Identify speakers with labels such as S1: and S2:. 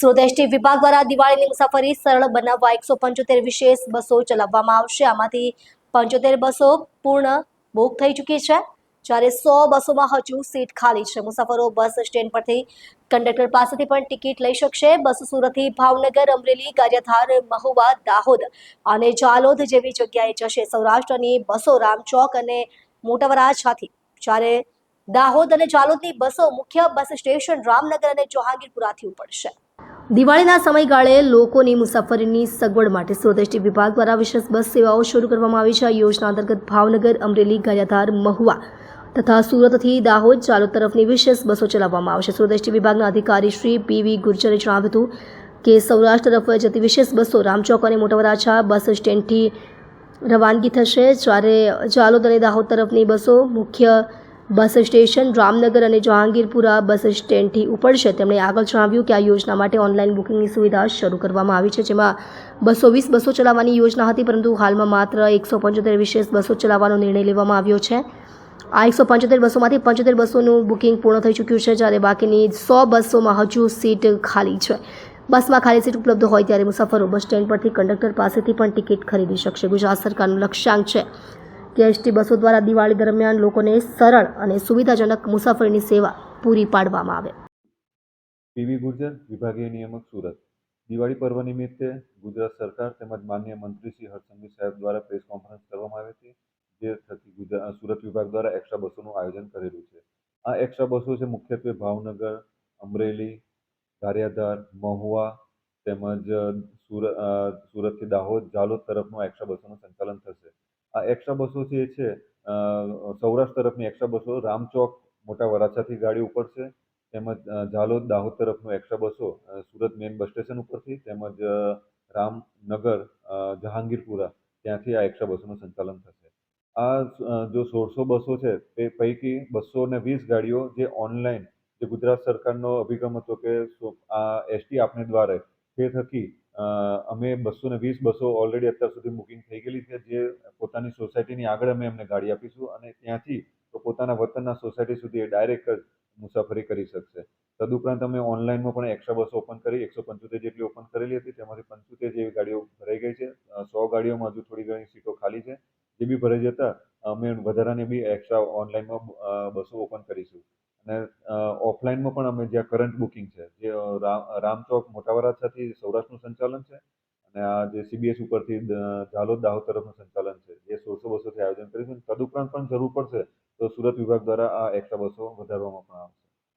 S1: Surat ST વિભાગ દ્વારા દિવાળીની મુસાફરી સરળ બનાવવા 175 વિશેષ બસો ચલાવવામાં આવશે. આમાંથી 75 બસો પૂર્ણ બુક થઈ ચૂકી છે, જ્યારે 100 બસોમાં હજુ સીટ ખાલી છે. મુસાફરો બસ સ્ટેન્ડ પરથી કંડક્ટર પાસેથી પણ ટિકિટ લઈ શકશે. બસ સુરતથી ભાવનગર, અમરેલી, ગારિયાધાર, મહુવા, દાહોદ અને જાલોદ જેવી જગ્યાએ જશે. સૌરાષ્ટ્રની બસો રામચોક અને મોટા વરાછાથી, જ્યારે દાહોદ અને જાલોદની બસો મુખ્ય બસ સ્ટેશન રામનગર અને જહાંગીરપુરાથી ઉપડશે. દિવાળીના સમયગાળે લોકોની મુસાફરીની સગવડ માટે સુરત એસટી વિભાગ દ્વારા વિશેષ બસ સેવાઓ શરૂ કરવામાં આવી છે. આ યોજના અંતર્ગત ભાવનગર, અમરેલી, ગારિયાધાર, મહુવા તથા સુરતથી દાહોદ, જાલોદ તરફની વિશેષ બસો ચલાવવામાં આવશે. સુરત એસટી વિભાગના અધિકારી શ્રી પીવી ગુર્જરે જણાવ્યું હતું કે સૌરાષ્ટ્ર તરફ જતી વિશેષ બસો રામચોક અને મોટા વરાછા બસ સ્ટેન્ડથી રવાનગી થશે, જ્યારે જાલોદ અને દાહોદ તરફની બસો મુખ્ય બસ સ્ટેશન રામનગર અને જહાંગીરપુરા બસ સ્ટેન્ડથી ઉપડશે. તેમણે આગળ જણાવ્યું કે આ યોજના માટે ઓનલાઈન બુકિંગની સુવિધા શરૂ કરવામાં આવી છે, જેમાં 220 બસો ચલાવવાની યોજના હતી, પરંતુ હાલમાં માત્ર 175 વિશેષ બસો ચલાવવાનો નિર્ણય લેવામાં આવ્યો છે. આ 175 બસોમાંથી 75 બસોનું બુકિંગ પૂર્ણ થઈ ચૂક્યું છે, જ્યારે બાકીની 100 બસોમાં હજુ સીટ ખાલી છે. બસમાં ખાલી સીટ ઉપલબ્ધ હોય ત્યારે મુસાફરો બસ સ્ટેન્ડ પરથી કંડક્ટર પાસેથી પણ ટિકિટ ખરીદી શકશે. ગુજરાત સરકારનું લક્ષ્યાંક છે કે એસટી બસો દ્વારા દિવાળી દરમિયાન લોકોને સરળ અને સુવિધાજનક મુસાફરીની સેવા પૂરી પાડવામાં આવે.
S2: પીવી ગુર્જર, વિભાગીય નિયામક, સુરત. દિવાળી પર્વ નિમિત્તે ગુજરાત સરકાર તેમજ માનનીય મંત્રી શ્રી હર્ષ સંઘવી સાહેબ દ્વારા પ્રેસ કોન્ફરન્સ કરવામાં આવી હતી, જે થકી સુરત વિભાગ દ્વારા એક્સ્ટ્રા બસોનું આયોજન કરેલું છે. આ એક્સ્ટ્રા બસો છે મુખ્યત્વે ભાવનગર, અમરેલી, ગારિયાધાર, મહુવા તેમજ સુરતથી દાહોદ, જાલોદ તરફનું એક્સ્ટ્રા બસોનું સંચાલન થશે. આ એક્સ્ટ્રા બસો જે છે સૌરાષ્ટ્ર તરફની એક્સ્ટ્રા બસો રામચોક, મોટા વરાછાથી ગાડી ઉપડશે, તેમજ જાલોદ, દાહોદ તરફનું એક્સ્ટ્રા બસો સુરત મેઇન બસ સ્ટેશન ઉપરથી, તેમજ રામનગર, જહાંગીરપુરા ત્યાંથી આ એક્સ્ટ્રા બસોનું સંચાલન થશે. આ જો 1600 બસો છે તે પૈકી 220 ગાડીઓ જે ઓનલાઈન, જે ગુજરાત સરકારનો અભિગમ હતો કે આ એસટી આપને દ્વારે, તે થકી અમે 220 બસો ઓલરેડી અત્યાર સુધી બુકિંગ થઈ ગયેલી છે, જે પોતાની સોસાયટીની આગળ અમે એમને ગાડી આપીશું અને ત્યાંથી તો પોતાના વતનના સોસાયટી સુધી ડાયરેક્ટ જ મુસાફરી કરી શકશે. તદુપરાંત અમે ઓનલાઈનમાં પણ એક્સ્ટ્રા બસો ઓપન કરી 175 જેટલી ઓપન કરેલી હતી, તેમાંથી 75 જેવી ગાડીઓ ભરાઈ ગઈ છે. 100 ગાડીઓમાં હજુ થોડી ઘણી સીટો ખાલી છે, જે બી ભરાઈ જતા અમે વધારાની બી એક્સ્ટ્રા ઓનલાઈનમાં બસો ઓપન કરીશું. અને ઓફલાઈનમાં પણ અમે જ્યાં કરંટ બુકિંગ છે, જે રામચોક, મોટા વરાછાથી સૌરાષ્ટ્રનું સંચાલન છે, અને આ જે સીબીએસ ઉપરથી જાલોદ, દાહોદ તરફનું સંચાલન છે, જે 1600 બસોથી આયોજન કરીશું. તદુપરાંત પણ જરૂર પડશે તો સુરત વિભાગ દ્વારા આ એક્સ્ટ્રા બસો વધારવામાં પણ આવશે.